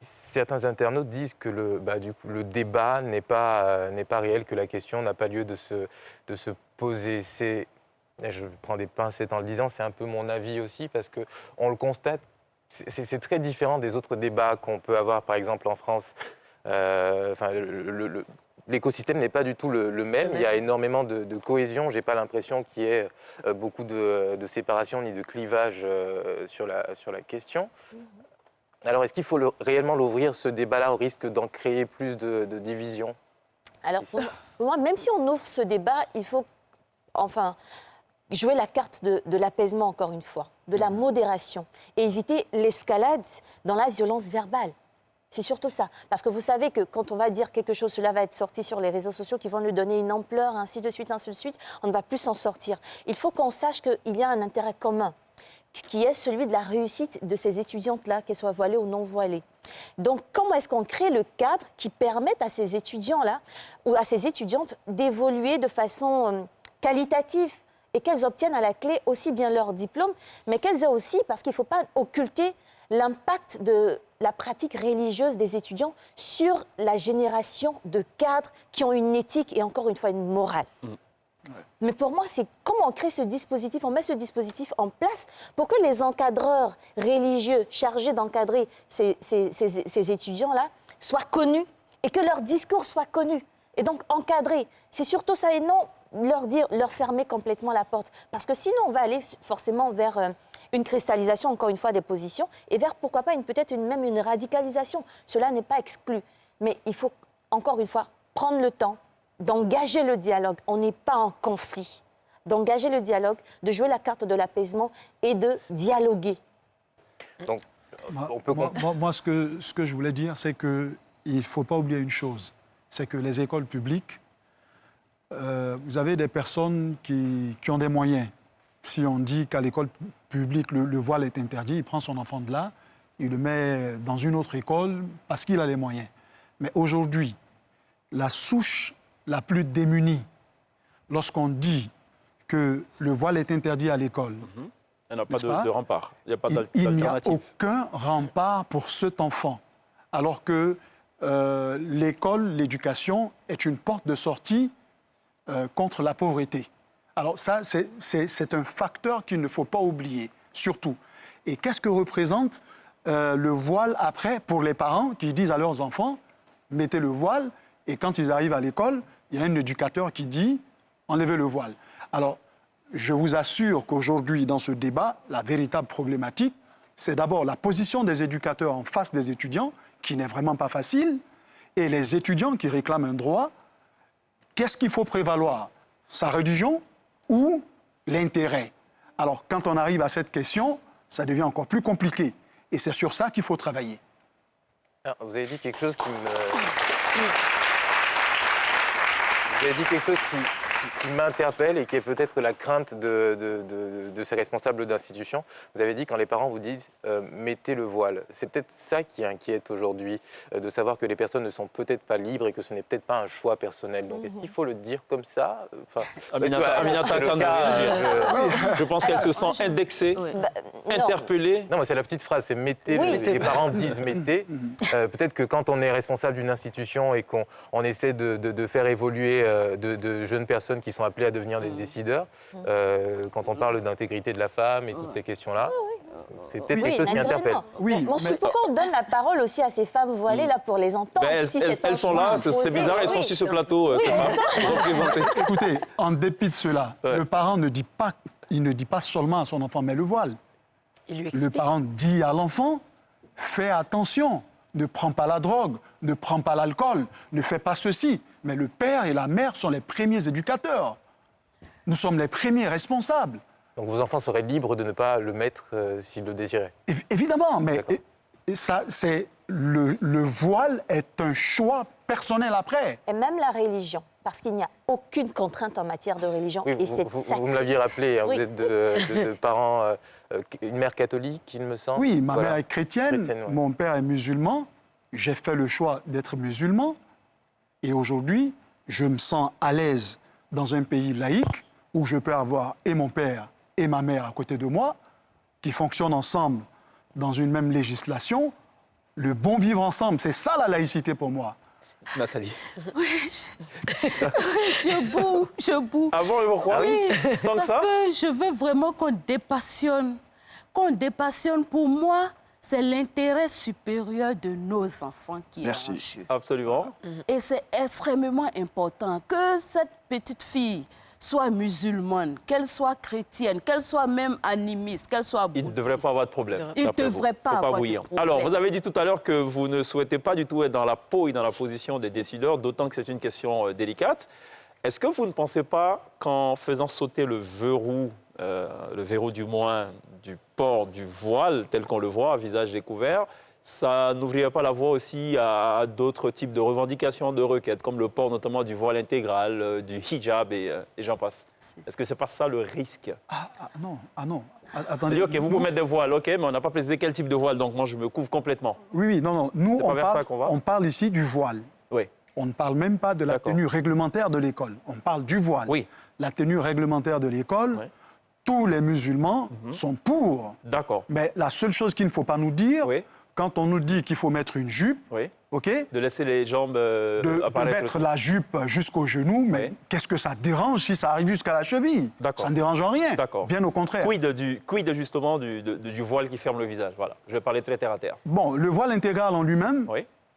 Certains internautes disent que le débat n'est pas réel, que la question n'a pas lieu de se poser. Je prends des pincettes en le disant, c'est un peu mon avis aussi, parce qu'on le constate, c'est très différent des autres débats qu'on peut avoir, par exemple, en France. L'écosystème n'est pas du tout le même. Il y a énormément de cohésion. Je n'ai pas l'impression qu'il y ait beaucoup de séparation ni de clivage sur la question. Alors, est-ce qu'il faut réellement l'ouvrir, ce débat-là, au risque d'en créer plus de divisions? Alors, pour moi, même si on ouvre ce débat, il faut jouer la carte de l'apaisement, encore une fois, de la modération, et éviter l'escalade dans la violence verbale. C'est surtout ça. Parce que vous savez que quand on va dire quelque chose, cela va être sorti sur les réseaux sociaux qui vont lui donner une ampleur, ainsi de suite, on ne va plus s'en sortir. Il faut qu'on sache qu'il y a un intérêt commun, qui est celui de la réussite de ces étudiantes-là, qu'elles soient voilées ou non voilées. Donc, comment est-ce qu'on crée le cadre qui permette à ces étudiants-là ou à ces étudiantes d'évoluer de façon qualitative et qu'elles obtiennent à la clé aussi bien leur diplôme, mais qu'elles aient aussi, parce qu'il ne faut pas occulter l'impact de la pratique religieuse des étudiants sur la génération de cadres qui ont une éthique et encore une fois une morale. Mais pour moi, c'est comment on crée ce dispositif, on met ce dispositif en place pour que les encadreurs religieux chargés d'encadrer ces étudiants-là soient connus et que leur discours soit connu. Et donc encadrer, c'est surtout ça et non leur fermer complètement la porte. Parce que sinon, on va aller forcément vers une cristallisation, encore une fois, des positions et vers, pourquoi pas, peut-être même une radicalisation. Cela n'est pas exclu. Mais il faut, encore une fois, prendre le temps d'engager le dialogue. On n'est pas en conflit. D'engager le dialogue, de jouer la carte de l'apaisement et de dialoguer. Donc, moi, ce que je voulais dire, c'est qu'il ne faut pas oublier une chose. C'est que les écoles publiques, vous avez des personnes qui ont des moyens. Si on dit qu'à l'école publique, le voile est interdit, il prend son enfant de là, il le met dans une autre école parce qu'il a les moyens. Mais aujourd'hui, la souche la plus démunie, lorsqu'on dit que le voile est interdit à l'école, il n'y a pas de rempart, il n'y a pas il n'y a d'alternative. aucun rempart pour cet enfant, alors que l'école, l'éducation est une porte de sortie contre la pauvreté. Alors ça, c'est un facteur qu'il ne faut pas oublier, surtout. Et qu'est-ce que représente le voile après pour les parents qui disent à leurs enfants « mettez le voile » et quand ils arrivent à l'école, il y a un éducateur qui dit « enlevez le voile ». Alors, je vous assure qu'aujourd'hui, dans ce débat, la véritable problématique, c'est d'abord la position des éducateurs en face des étudiants, qui n'est vraiment pas facile, et les étudiants qui réclament un droit. Qu'est-ce qu'il faut prévaloir? Sa religion ou l'intérêt? Alors, quand on arrive à cette question, ça devient encore plus compliqué. Et c'est sur ça qu'il faut travailler. Alors, vous avez dit quelque chose qui me... Vous avez dit quelque chose qui m'interpelle et qui est peut-être la crainte de ces responsables d'institutions. Vous avez dit quand les parents vous disent mettez le voile. C'est peut-être ça qui inquiète aujourd'hui, de savoir que les personnes ne sont peut-être pas libres et que ce n'est peut-être pas un choix personnel. Donc est-ce qu'il faut le dire comme ça? Aminata Kane, je pense qu'elle se sent indexée, interpellée. Non, mais c'est la petite phrase, c'est mettez. Les parents disent mettez. Peut-être que quand on est responsable d'une institution et qu'on essaie de faire évoluer de jeunes personnes qui sont appelées à devenir des décideurs, quand on parle d'intégrité de la femme et toutes ces questions-là, c'est peut-être quelque chose qui interpelle. Oui, mais pourquoi on donne la parole aussi à ces femmes voilées là pour les entendre? Elles sont là, c'est bizarre, elles sont sur ce plateau. Écoutez, en dépit de cela, le parent ne dit pas seulement à son enfant, mais le voile. Le parent dit à l'enfant, fais attention. Ne prends pas la drogue, ne prends pas l'alcool, ne fais pas ceci. Mais le père et la mère sont les premiers éducateurs. Nous sommes les premiers responsables. Donc vos enfants seraient libres de ne pas le mettre s'ils le désiraient? Évidemment, mais ça, le voile est un choix personnel après. Et même la religion, parce qu'il n'y a aucune contrainte en matière de religion. Oui, et c'est vous me l'aviez rappelé, hein, vous êtes de parents, une mère catholique, il me semble. Oui, ma mère est chrétienne, mon père est musulman. J'ai fait le choix d'être musulman. Et aujourd'hui, je me sens à l'aise dans un pays laïque où je peux avoir et mon père et ma mère à côté de moi, qui fonctionnent ensemble dans une même législation. Le bon vivre ensemble, c'est ça la laïcité pour moi. Nathalie. Oui, je boue. Ah bon, et pourquoi? Oui, tant que ça? parce que je veux vraiment qu'on dépassionne. Qu'on dépassionne, pour moi, c'est l'intérêt supérieur de nos enfants qui est en jeu. Absolument. Et c'est extrêmement important que cette petite fille soit musulmane, qu'elle soit chrétienne, qu'elle soit même animiste, qu'elle soit bouddhiste. Il ne devrait pas avoir de problème. Il ne devrait pas avoir de problème. Alors, vous avez dit tout à l'heure que vous ne souhaitez pas du tout être dans la peau et dans la position des décideurs, d'autant que c'est une question délicate. Est-ce que vous ne pensez pas qu'en faisant sauter le verrou du moins du port du voile, tel qu'on le voit, à visage découvert, ça n'ouvrirait pas la voie aussi à d'autres types de revendications, de requêtes, comme le port notamment du voile intégral, du hijab et j'en passe. Est-ce que c'est pas ça le risque? Non. Attendez. OK, vous pouvez mettre des voiles, OK, mais on n'a pas précisé quel type de voile, donc moi je me couvre complètement. Oui, non. Nous, on parle ici du voile. Oui. On ne parle même pas de la tenue réglementaire de l'école. On parle du voile. Oui. La tenue réglementaire de l'école, tous les musulmans sont pour. D'accord. Mais la seule chose qu'il ne faut pas nous dire, quand on nous dit qu'il faut mettre une jupe, de laisser les jambes de mettre la jupe jusqu'au genou, mais qu'est-ce que ça dérange si ça arrive jusqu'à la cheville? Ça ne dérange en rien, bien au contraire. Quid justement du voile qui ferme le visage? Voilà, je vais parler très terre à terre. Bon, le voile intégral en lui-même,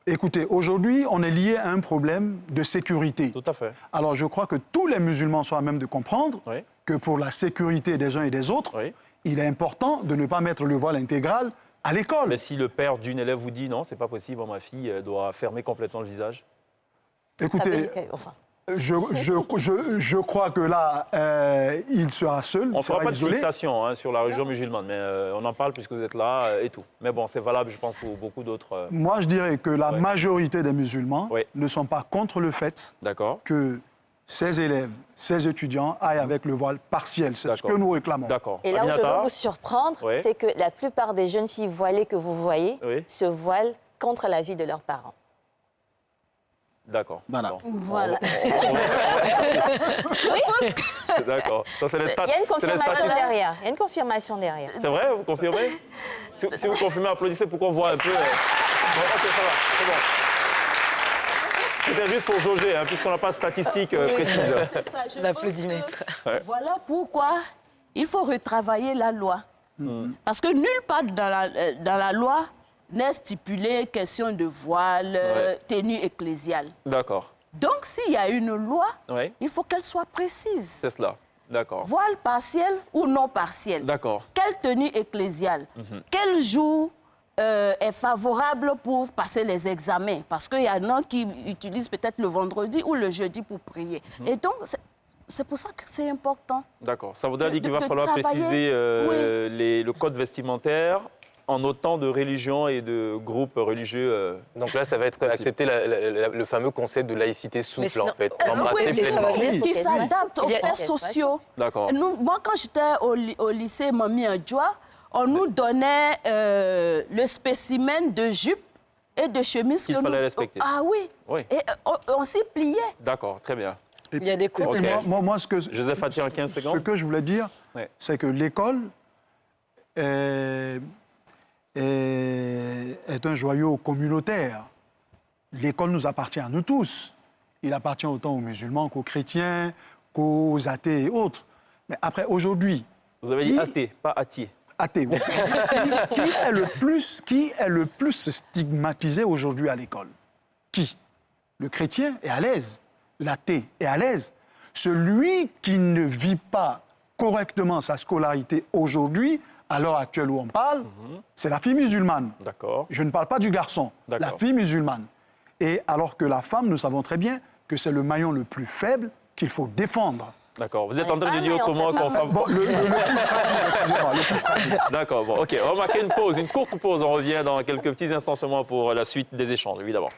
écoutez, aujourd'hui, on est lié à un problème de sécurité. Tout à fait. Alors, je crois que tous les musulmans sont à même de comprendre que pour la sécurité des uns et des autres, il est important de ne pas mettre le voile intégral à l'école. Mais si le père d'une élève vous dit non, c'est pas possible, ma fille doit fermer complètement le visage. Écoutez, je crois que là, il sera seul. On ne fera pas de fixation sur la religion musulmane, mais on en parle puisque vous êtes là et tout. Mais bon, c'est valable, je pense, pour beaucoup d'autres. Moi, je dirais que la majorité des musulmans ne sont pas contre le fait que ces élèves, ces étudiants aillent avec le voile partiel. C'est ce que nous réclamons. Et là où je veux vous surprendre, c'est que la plupart des jeunes filles voilées que vous voyez se voilent contre l'avis de leurs parents. D'accord. Voilà. D'accord. Il y a une confirmation derrière. Il y a une confirmation derrière. C'est vrai, vous confirmez? Si vous confirmez, applaudissez pour qu'on voit un peu. Bon, OK, ça va, c'est bon. C'était juste pour jauger, hein, puisqu'on n'a pas de statistiques précises. L'applaudimètre. Voilà pourquoi il faut retravailler la loi. Parce que nulle part dans la loi n'est stipulé question de voile, tenue ecclésiale. D'accord. Donc, s'il y a une loi, il faut qu'elle soit précise. C'est cela. D'accord. Voile partiel ou non partiel. D'accord. Quelle tenue ecclésiale? Quel jour est favorable pour passer les examens? Parce qu'il y en a qui utilisent peut-être le vendredi ou le jeudi pour prier. Et donc, c'est pour ça que c'est important. D'accord. Ça voudrait dire qu'il va falloir préciser le code vestimentaire en autant de religions et de groupes religieux. Donc là, ça va être accepter le fameux concept de laïcité souple, en fait. Embrasser pleinement. Qui s'adapte aux faits sociaux. D'accord. Moi, quand j'étais au lycée Mami Adjoa, on nous donnait le spécimen de jupe et de chemise qu'il fallait respecter. Ah oui. Et on s'y pliait. D'accord, très bien. Il y a des cours. Moi, Joseph Attié, en 15 secondes. Ce que je voulais dire, c'est que l'école est un joyau communautaire. L'école nous appartient à nous tous. Il appartient autant aux musulmans qu'aux chrétiens, qu'aux athées et autres. Mais après, aujourd'hui... Vous avez dit athée, pas Attié. Athée, oui. Qui est le plus stigmatisé aujourd'hui à l'école? Qui? Le chrétien est à l'aise. L'athée est à l'aise. Celui qui ne vit pas correctement sa scolarité aujourd'hui, à l'heure actuelle où on parle, c'est la fille musulmane. D'accord. Je ne parle pas du garçon, la fille musulmane. Et alors que la femme, nous savons très bien que c'est le maillon le plus faible qu'il faut défendre. D'accord. Vous êtes en train de dire comment qu'on fait... Bon, le plus fragile, excusez-moi, le plus fragile. D'accord, bon, OK. On va marquer une pause, une courte pause. On revient dans quelques petits instants seulement pour la suite des échanges, évidemment.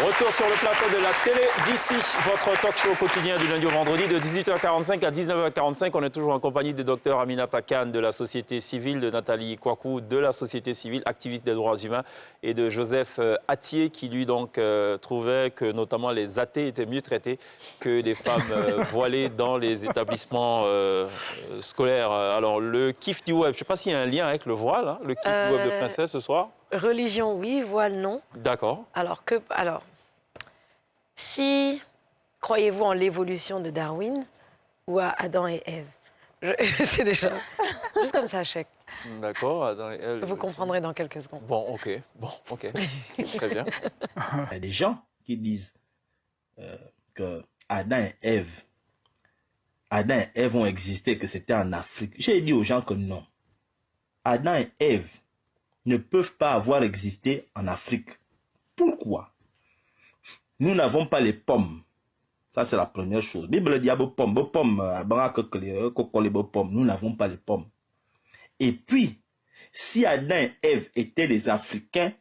Retour sur le plateau de la télé d'ici, votre talk show quotidien du lundi au vendredi de 18h45 à 19h45. On est toujours en compagnie de Dr Aminata Kane de la société civile, de Nathalie Kouakou de la société civile, activiste des droits humains, et de Joseph Attié qui lui donc trouvait que notamment les athées étaient mieux traités que les femmes voilées dans les établissements scolaires. Alors le kiff du web, je ne sais pas s'il y a un lien avec le voile, hein, le kiff du web de Princesse ce soir. Religion, oui, voile, non. D'accord. Alors, si croyez-vous en l'évolution de Darwin ou à Adam et Ève? Je sais déjà. Juste comme ça, chèque. D'accord, Adam et Ève. Vous comprendrez dans quelques secondes. Bon, ok. Très bien. Il y a des gens qui disent que Adam et Ève ont existé, que c'était en Afrique. J'ai dit aux gens que non. Adam et Ève ne peuvent pas avoir existé en Afrique. Pourquoi? Nous n'avons pas les pommes. Ça, c'est la première chose. Bible dit pommes, nous n'avons pas les pommes. Et puis, si Adam et Ève étaient les Africains,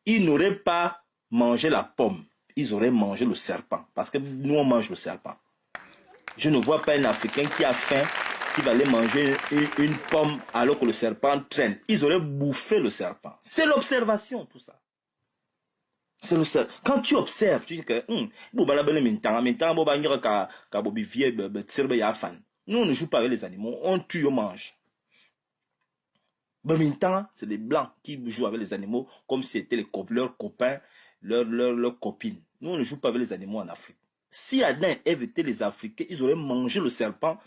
ils n'auraient pas mangé la pomme. Ils auraient mangé le serpent. Parce que nous, on mange le serpent. Je ne vois pas un Africain qui a faim, qui va aller manger une pomme alors que le serpent traîne. Ils auraient bouffé le serpent. C'est l'observation, tout ça. C'est le serpent. Quand tu observes, tu dis que nous, on ne joue pas avec les animaux, on tue, on mange. C'est les Blancs qui jouent avec les animaux comme si c'était leurs copains, leurs copines. Nous, on ne joue pas avec les animaux en Afrique. Si Adam et Ève étaient les Africains, ils auraient mangé le serpent,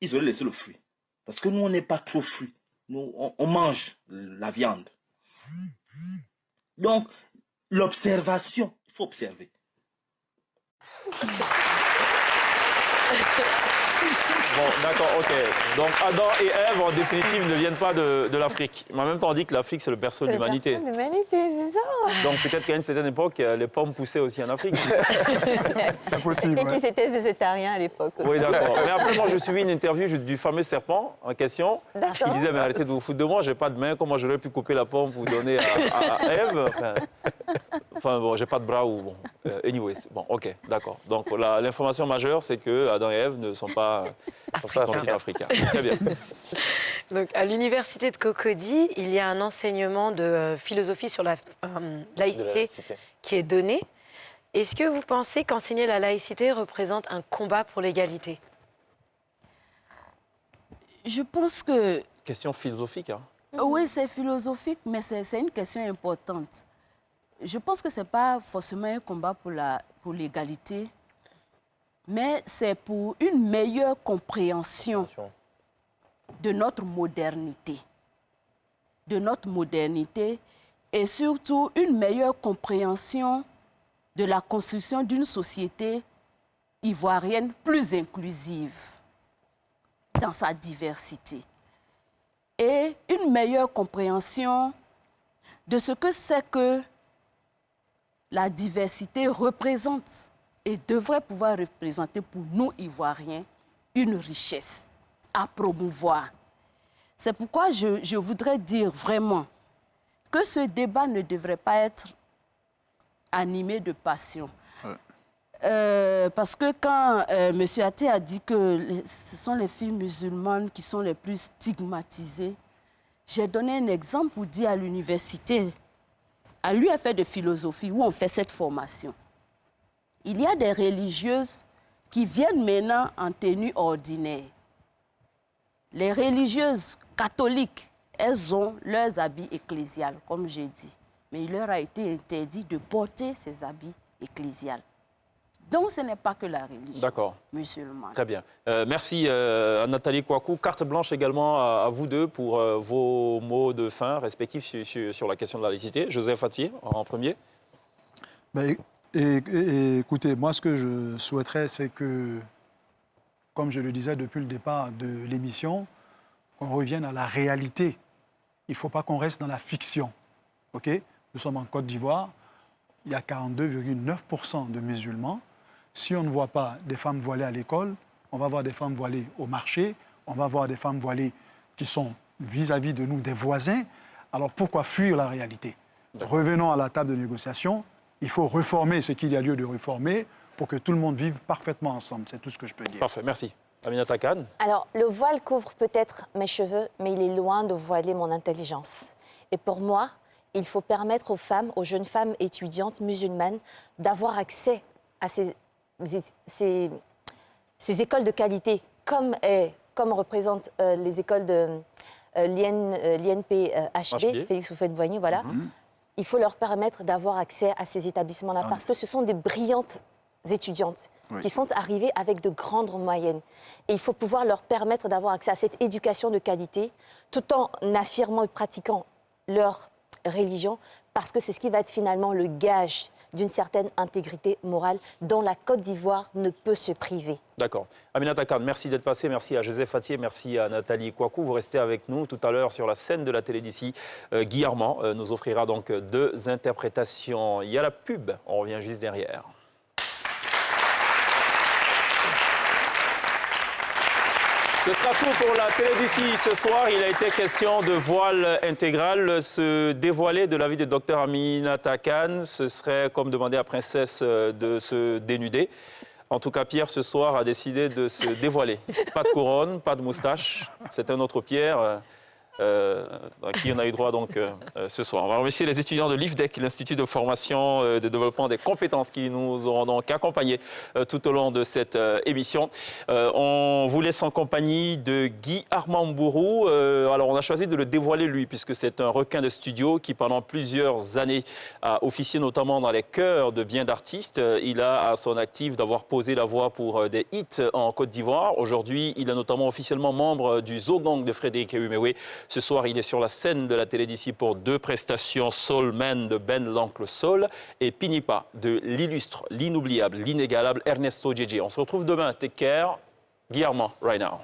ils auraient laissé le fruit. Parce que nous, on n'est pas trop fruits. Nous, on mange la viande. Donc, l'observation, il faut observer. Bon, d'accord, ok. Donc Adam et Ève, en définitive, ne viennent pas de l'Afrique. Mais en même temps, on dit que l'Afrique, c'est le berceau de l'humanité. C'est le berceau de l'humanité, c'est ça. Donc peut-être qu'à une certaine époque, les pommes poussaient aussi en Afrique. C'est possible. Et qu'ils étaient végétariens à l'époque. Oui, d'accord. Mais après, moi, je suivi une interview du fameux serpent en question, qui disait, mais arrêtez de vous foutre de moi, j'ai pas de main, comment j'aurais pu couper la pomme pour donner à Ève? Enfin, bon, j'ai pas de bras ou bon. Anyway, bon, ok, d'accord. Donc l'information majeure, c'est que Adam et Ève ne sont pas africains. Très bien. Donc, à l'université de Cocody, il y a un enseignement de philosophie sur la laïcité qui est donné. Est-ce que vous pensez qu'enseigner la laïcité représente un combat pour l'égalité? Je pense que... Question philosophique, hein? Oui, c'est philosophique, mais c'est une question importante. Je pense que ce n'est pas forcément un combat pour l'égalité, mais c'est pour une meilleure compréhension de notre modernité. Et surtout une meilleure compréhension de la construction d'une société ivoirienne plus inclusive dans sa diversité. Et une meilleure compréhension de ce que c'est que la diversité représente et devrait pouvoir représenter pour nous, Ivoiriens, une richesse à promouvoir. C'est pourquoi je voudrais dire vraiment que ce débat ne devrait pas être animé de passion. Parce que quand M. Até a dit que ce sont les filles musulmanes qui sont les plus stigmatisées, j'ai donné un exemple pour dire à l'université, à l'UFR de philosophie, où on fait cette formation. Il y a des religieuses qui viennent maintenant en tenue ordinaire. Les religieuses catholiques, elles ont leurs habits ecclésiales, comme j'ai dit. Mais il leur a été interdit de porter ces habits ecclésiales. Donc, ce n'est pas que la religion musulmane. Très bien. Merci à Nathalie Kouakou. Carte blanche également à vous deux pour vos mots de fin respectifs sur la question de la laïcité. Joseph Attier, en premier. Écoutez, moi, ce que je souhaiterais, c'est que, comme je le disais depuis le départ de l'émission, qu'on revienne à la réalité. Il ne faut pas qu'on reste dans la fiction. Okay? Nous sommes en Côte d'Ivoire. Il y a 42,9% de musulmans. Si on ne voit pas des femmes voilées à l'école, on va voir des femmes voilées au marché, on va voir des femmes voilées qui sont vis-à-vis de nous des voisins. Alors pourquoi fuir la réalité? Revenons à la table de négociation. Il faut réformer ce qu'il y a lieu de réformer pour que tout le monde vive parfaitement ensemble. C'est tout ce que je peux dire. Parfait, merci. Aminata Kane. Alors, le voile couvre peut-être mes cheveux, mais il est loin de voiler mon intelligence. Et pour moi, il faut permettre aux femmes, aux jeunes femmes étudiantes musulmanes, d'avoir accès à ces écoles de qualité, comme représentent les écoles de l'INPHB, Félix Houphouët-Boigny, voilà. Il faut leur permettre d'avoir accès à ces établissements-là, parce que ce sont des brillantes étudiantes qui sont arrivées avec de grandes moyennes. Et il faut pouvoir leur permettre d'avoir accès à cette éducation de qualité, tout en affirmant et pratiquant leur religion, parce que c'est ce qui va être finalement le gage d'une certaine intégrité morale dont la Côte d'Ivoire ne peut se priver. D'accord. Aminata Kane, merci d'être passé. Merci à Joseph Attier, merci à Nathalie Kouakou. Vous restez avec nous tout à l'heure sur la scène de la télé d'ici. Guy Armand nous offrira donc 2 interprétations. Il y a la pub, on revient juste derrière. Ce sera tout pour la télé d'ici. Ce soir, il a été question de voile intégral. Se dévoiler de la vie du docteur Aminata Kane, ce serait comme demander à Princesse de se dénuder. En tout cas, Pierre, ce soir, a décidé de se dévoiler. Pas de couronne, pas de moustache. C'est un autre Pierre à qui on a eu droit donc, ce soir. On va remercier les étudiants de l'IFDEC, l'Institut de formation et de développement des compétences, qui nous auront donc accompagnés tout au long de cette émission. On vous laisse en compagnie de Guy Armand Mbourou. Alors, on a choisi de le dévoiler, lui, puisque c'est un requin de studio qui, pendant plusieurs années, a officié notamment dans les chœurs de bien d'artistes. Il a à son actif d'avoir posé la voix pour des hits en Côte d'Ivoire. Aujourd'hui, il est notamment officiellement membre du Zogang de Frédéric Ehumewe. Ce soir, il est sur la scène de la télé d'ici pour 2 prestations, Soul Man de Ben l'Oncle Soul et Pinipa de l'illustre, l'inoubliable, l'inégalable Ernesto Djedje. On se retrouve demain. Take care. Guy Armand, right now.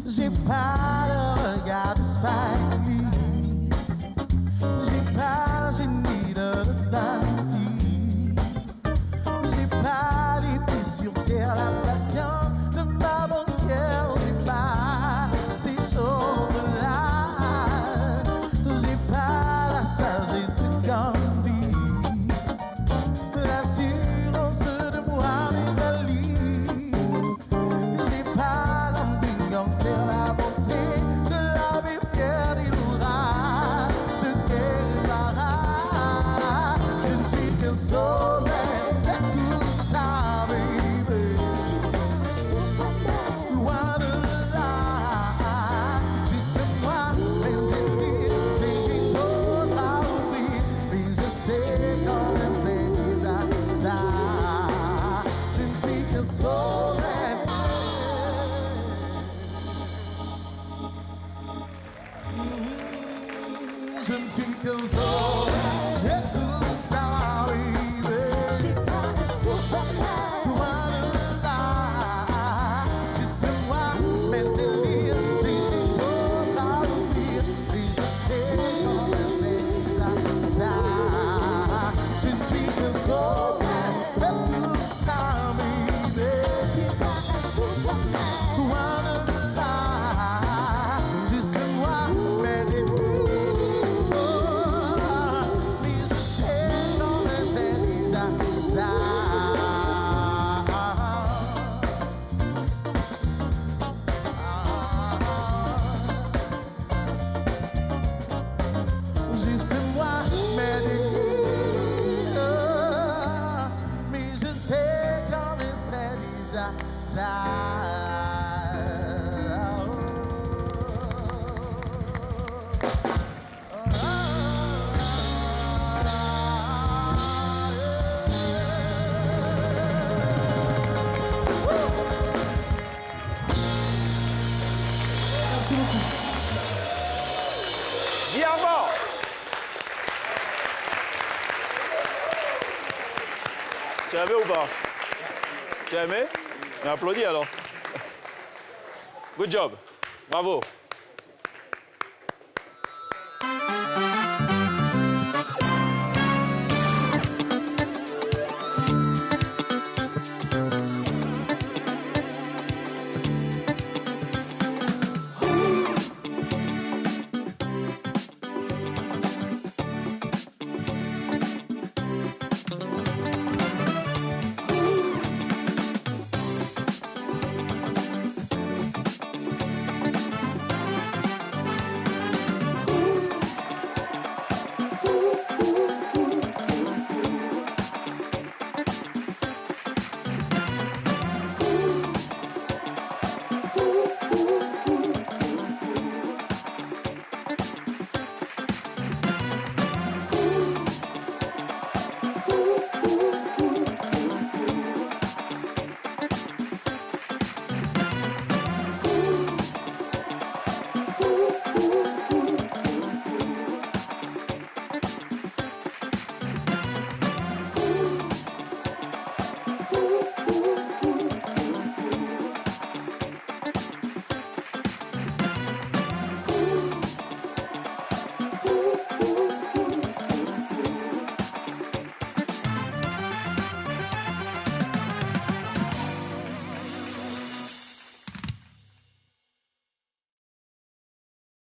J'ai pas le regard de Spike Lee. J'ai pas le génie de Vinci. J'ai pas les pieds sur terre, la patience de ma banquière. J'ai pas ces choses-là. J'ai pas la sagesse de Gandhi, l'assurance de Muhammad Ali. J'ai pas l'ambiance, la beauté de la Pierre d'Iloura, de Guevara. Je suis qu'un sommet de tout ça, baby. Loin de là, juste moi, des autres à ouvrir. Mais je sais comment c'est déjà ça. Je ne suis qu'un sommet. Je ne suis qu'un sommet de tout ça, baby. Loin de là, juste moi, mes délires, des autres à ouvrir. Mais je sais comment c'est ça. Je ne suis qu'un sommet de tout ça, baby. Loin de là, juste moi, mes délires. Mais je sais comment c'est déjà ça. Juste moi, mes délires. Mais je sais comment c'est déjà ça. Merci beaucoup. Diamant. Tu as aimé ou pas? Tu as aimé? On applaudit alors. Good job. Bravo.